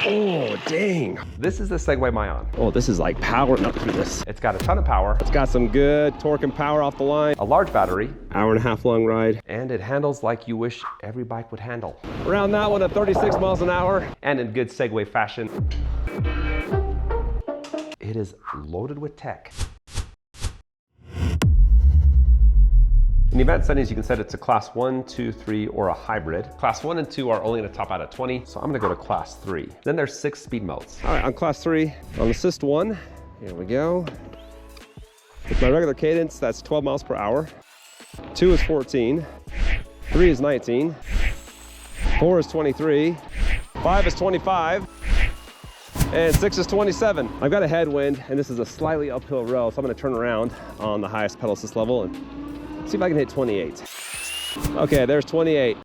Oh, dang. This is the Segway Myon. Oh, this is like powering up through this. It's got a ton of power. It's got some good torque and power off the line. A large battery. Hour-and-a-half long ride. And it handles like you wish every bike would handle. Around that one at 36 miles an hour. And in good Segway fashion, it is loaded with tech. In the event settings, you can set it to class 1, 2, 3, or a hybrid. Class 1 and 2 are only gonna top out at 20, so I'm gonna go to class 3. Then there's 6 speed modes. All right, on class 3, on assist 1, here we go. With my regular cadence, that's 12 miles per hour. 2 is 14, 3 is 19, 4 is 23, 5 is 25, and 6 is 27. I've got a headwind, and this is a slightly uphill row, so I'm gonna turn around on the highest pedal assist level and see if I can hit 28. Okay, there's 28.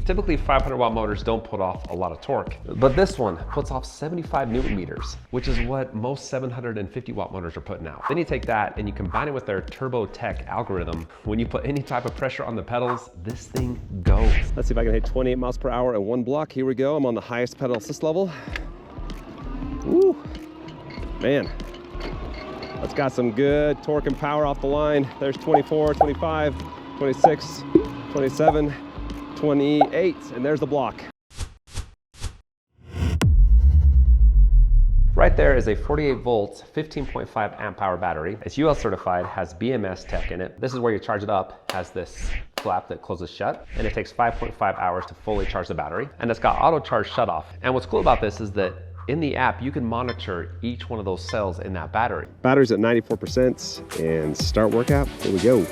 Typically 500 watt motors don't put off a lot of torque, but this one puts off 75 Newton meters, which is what most 750 watt motors are putting out. Then you take that and you combine it with their Turbo Tech algorithm. When you put any type of pressure on the pedals, this thing goes. Let's see if I can hit 28 miles per hour in one block. Here we go. I'm on the highest pedal assist level. Woo, man. It's got some good torque and power off the line. There's 24, 25, 26, 27, 28, and there's the block. Right there is a 48 volt, 15.5 amp hour battery. It's UL certified, has BMS tech in it. This is where you charge it up, has this flap that closes shut, and it takes 5.5 hours to fully charge the battery. And it's got auto charge shut off. And what's cool about this is that in the app, you can monitor each one of those cells in that battery. Battery's at 94% and start workout. Here we go.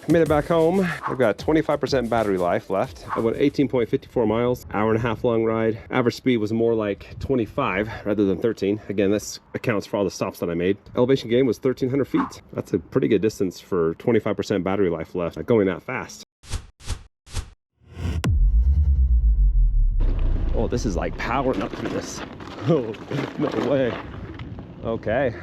Made it back home. I've got 25% battery life left. I went 18.54 miles, hour-and-a-half long ride. Average speed was more like 25 rather than 13. Again, this accounts for all the stops that I made. Elevation gain was 1,300 feet. That's a pretty good distance for 25% battery life left, going that fast. Oh, this is like powering up through this. Oh, no way. Okay.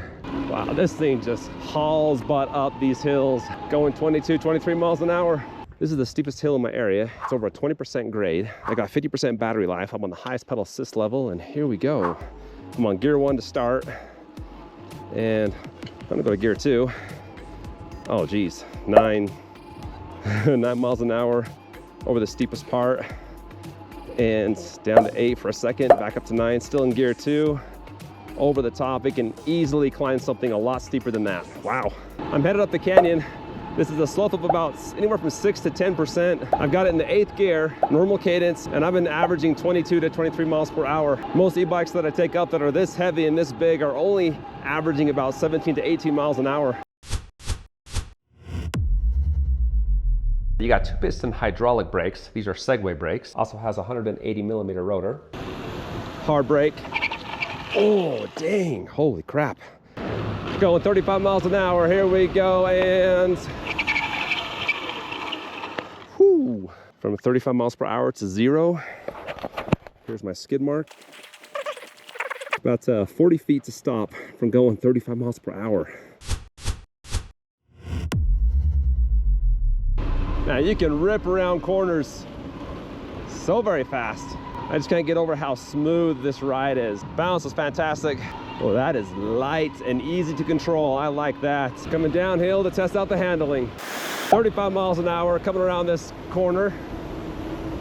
Wow, this thing just hauls butt up these hills, going 22, 23 miles an hour. This is the steepest hill in my area. It's over a 20% grade. I got 50% battery life. I'm on the highest pedal assist level, and here we go. I'm on gear 1 to start, and I'm gonna go to gear 2. Oh geez, 9 miles an hour over the steepest part, and down to 8 for a second, back up to 9, still in gear 2. Over the top, it can easily climb something a lot steeper than that. Wow. I'm headed up the canyon. This is a slope of about anywhere from 6 to 10%. I've got it in the 8th gear, normal cadence, and I've been averaging 22 to 23 miles per hour. Most e-bikes that I take up that are this heavy and this big are only averaging about 17 to 18 miles an hour. You got 2-piston hydraulic brakes. These are Segway brakes. Also has a 180 millimeter rotor. Hard brake. Oh, dang, holy crap. Going 35 miles an hour, here we go, and whoo, from 35 miles per hour to 0. Here's my skid mark. About 40 feet to stop from going 35 miles per hour. Now you can rip around corners so very fast. I just can't get over how smooth this ride is. Balance is fantastic. Oh, that is light and easy to control. I like that. Coming downhill to test out the handling. 35 miles an hour coming around this corner.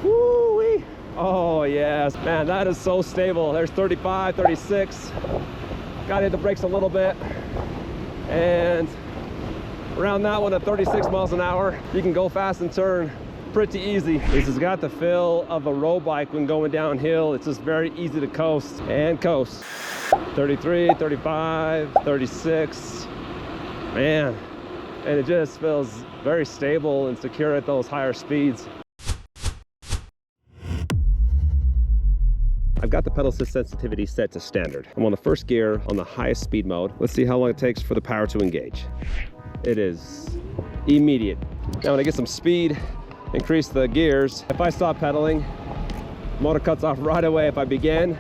Woo-wee. Oh yes, man, that is so stable. There's 35, 36. Gotta hit the brakes a little bit. And around that one at 36 miles an hour, you can go fast and turn pretty easy. This has got the feel of a road bike when going downhill. It's just very easy to coast and coast. 33, 35, 36, man. And it just feels very stable and secure at those higher speeds. I've got the pedal assist sensitivity set to standard. I'm on the first gear on the highest speed mode. Let's see how long it takes for the power to engage. It is immediate. Now when I get some speed, increase the gears. If I stop pedaling, motor cuts off right away. If I begin,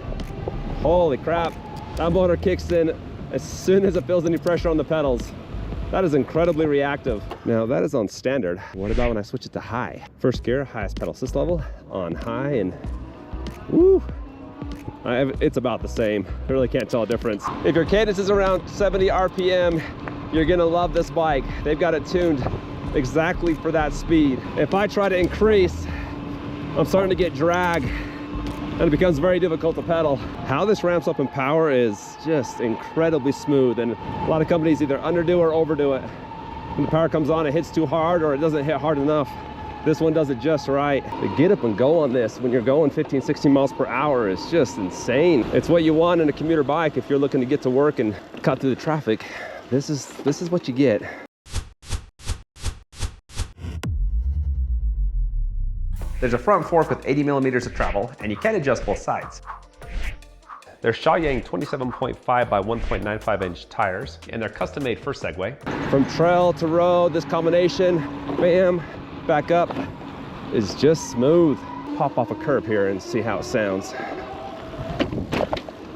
holy crap, that motor kicks in as soon as it feels any pressure on the pedals. That is incredibly reactive. Now that is on standard. What about when I switch it to high? First gear, highest pedal assist level on high, and woo, it's about the same. I really can't tell a difference. If your cadence is around 70 RPM, you're gonna love this bike. They've got it tuned exactly for that speed. If I try to increase, I'm starting to get drag, and it becomes very difficult to pedal. How this ramps up in power is just incredibly smooth, and a lot of companies either underdo or overdo it. When the power comes on, it hits too hard or it doesn't hit hard enough. This one does it just right. The get up and go on this when you're going 15, 16 miles per hour is just insane. It's what you want in a commuter bike if you're looking to get to work and cut through the traffic. This is what you get. There's a front fork with 80 millimeters of travel, and you can adjust both sides. They're Mayion 27.5 by 1.95 inch tires, and they're custom made for Segway. From trail to road, this combination, bam, back up, is just smooth. Pop off a curb here and see how it sounds.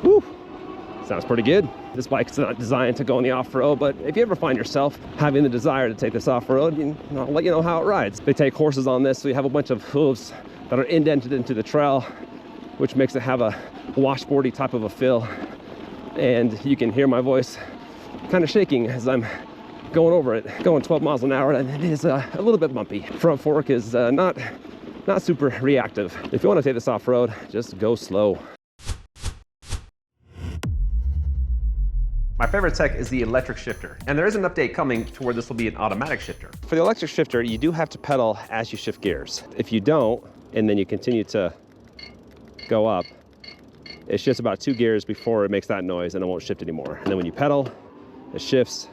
Woo, sounds pretty good. This bike's not designed to go on the off-road, but if you ever find yourself having the desire to take this off-road, I'll let you know how it rides. They take horses on this, so you have a bunch of hooves that are indented into the trail, which makes it have a washboardy type of a feel. And you can hear my voice kind of shaking as I'm going over it, going 12 miles an hour, and it is a little bit bumpy. Front fork is not super reactive. If you want to take this off-road, just go slow. My favorite tech is the electric shifter, and there is an update coming to where this will be an automatic shifter. For the electric shifter, you do have to pedal as you shift gears. If you don't, and then you continue to go up, it shifts about 2 gears before it makes that noise and it won't shift anymore. And then when you pedal, it shifts.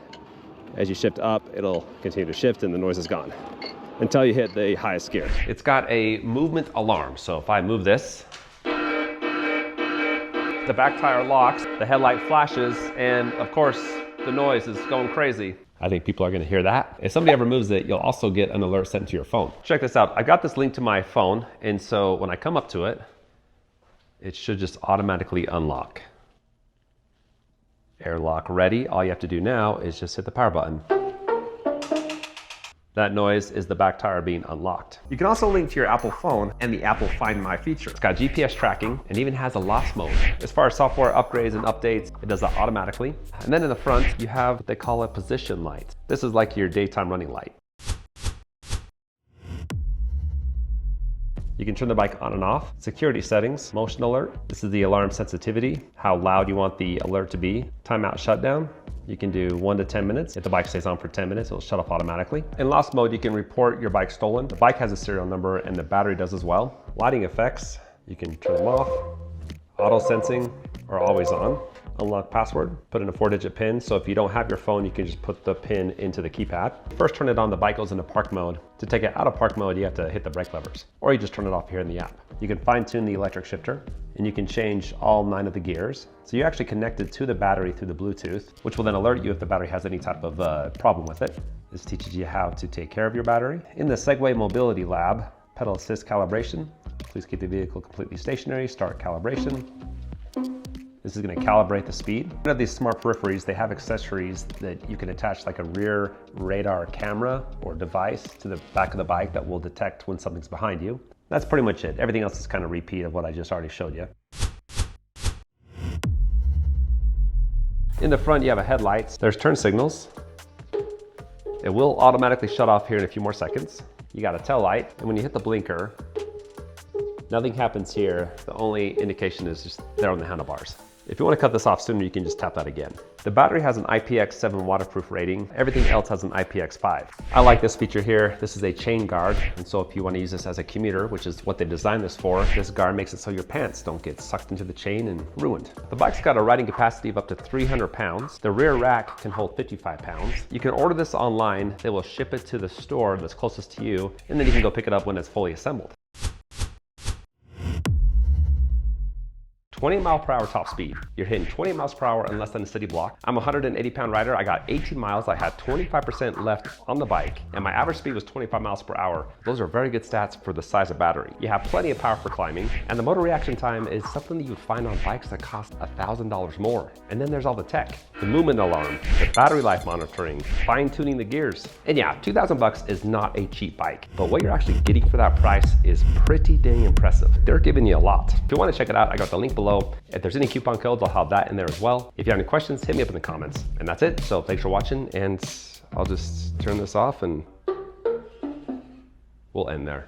As you shift up, it'll continue to shift and the noise is gone until you hit the highest gear. It's got a movement alarm, so if I move this, the back tire locks, the headlight flashes, and of course, the noise is going crazy. I think people are gonna hear that. If somebody ever moves it, you'll also get an alert sent to your phone. Check this out. I got this linked to my phone, and so when I come up to it, it should just automatically unlock. Airlock ready. All you have to do now is just hit the power button. That noise is the back tire being unlocked. You can also link to your Apple phone and the Apple Find My feature. It's got GPS tracking and even has a lost mode. As far as software upgrades and updates, it does that automatically. And then in the front, you have what they call a position light. This is like your daytime running light. You can turn the bike on and off. Security settings, motion alert. This is the alarm sensitivity, how loud you want the alert to be. Timeout shutdown. You can do 1 to 10 minutes. If the bike stays on for 10 minutes, it'll shut off automatically. In lost mode, you can report your bike stolen. The bike has a serial number and the battery does as well. Lighting effects, you can turn them off. Auto sensing or always on. Unlock password, put in a 4-digit PIN. So if you don't have your phone, you can just put the PIN into the keypad. First turn it on, the bike goes into park mode. To take it out of park mode, you have to hit the brake levers, or you just turn it off here in the app. You can fine tune the electric shifter, and you can change all 9 of the gears. So you're actually connected to the battery through the Bluetooth, which will then alert you if the battery has any type of problem with it. This teaches you how to take care of your battery. In the Segway Mobility Lab, pedal assist calibration. Please keep the vehicle completely stationary, start calibration. This is going to calibrate the speed. One of these smart peripheries, they have accessories that you can attach like a rear radar camera or device to the back of the bike that will detect when something's behind you. That's pretty much it. Everything else is kind of a repeat of what I just already showed you. In the front, you have a headlights. There's turn signals. It will automatically shut off here in a few more seconds. You got a tail light, and when you hit the blinker, nothing happens here. The only indication is just there on the handlebars. If you want to cut this off sooner, you can just tap that again. The battery has an IPX7 waterproof rating. Everything else has an IPX5. I like this feature here. This is a chain guard. And so if you want to use this as a commuter, which is what they designed this for, this guard makes it so your pants don't get sucked into the chain and ruined. The bike's got a riding capacity of up to 300 pounds. The rear rack can hold 55 pounds. You can order this online. They will ship it to the store that's closest to you, and then you can go pick it up when it's fully assembled. 20 mile per hour top speed. You're hitting 20 miles per hour in less than a city block. I'm a 180 pound rider. I got 18 miles. I had 25% left on the bike, and my average speed was 25 miles per hour. Those are very good stats for the size of battery. You have plenty of power for climbing, and the motor reaction time is something that you would find on bikes that cost $1,000 more. And then there's all the tech. the movement alarm, the battery life monitoring, fine tuning the gears. And yeah, 2,000 bucks is not a cheap bike, but what you're actually getting for that price is pretty dang impressive. They're giving you a lot. If you want to check it out, I got the link below. If there's any coupon codes, I'll have that in there as well. If you have any questions, hit me up in the comments. And that's it. So thanks for watching, and I'll just turn this off and we'll end there.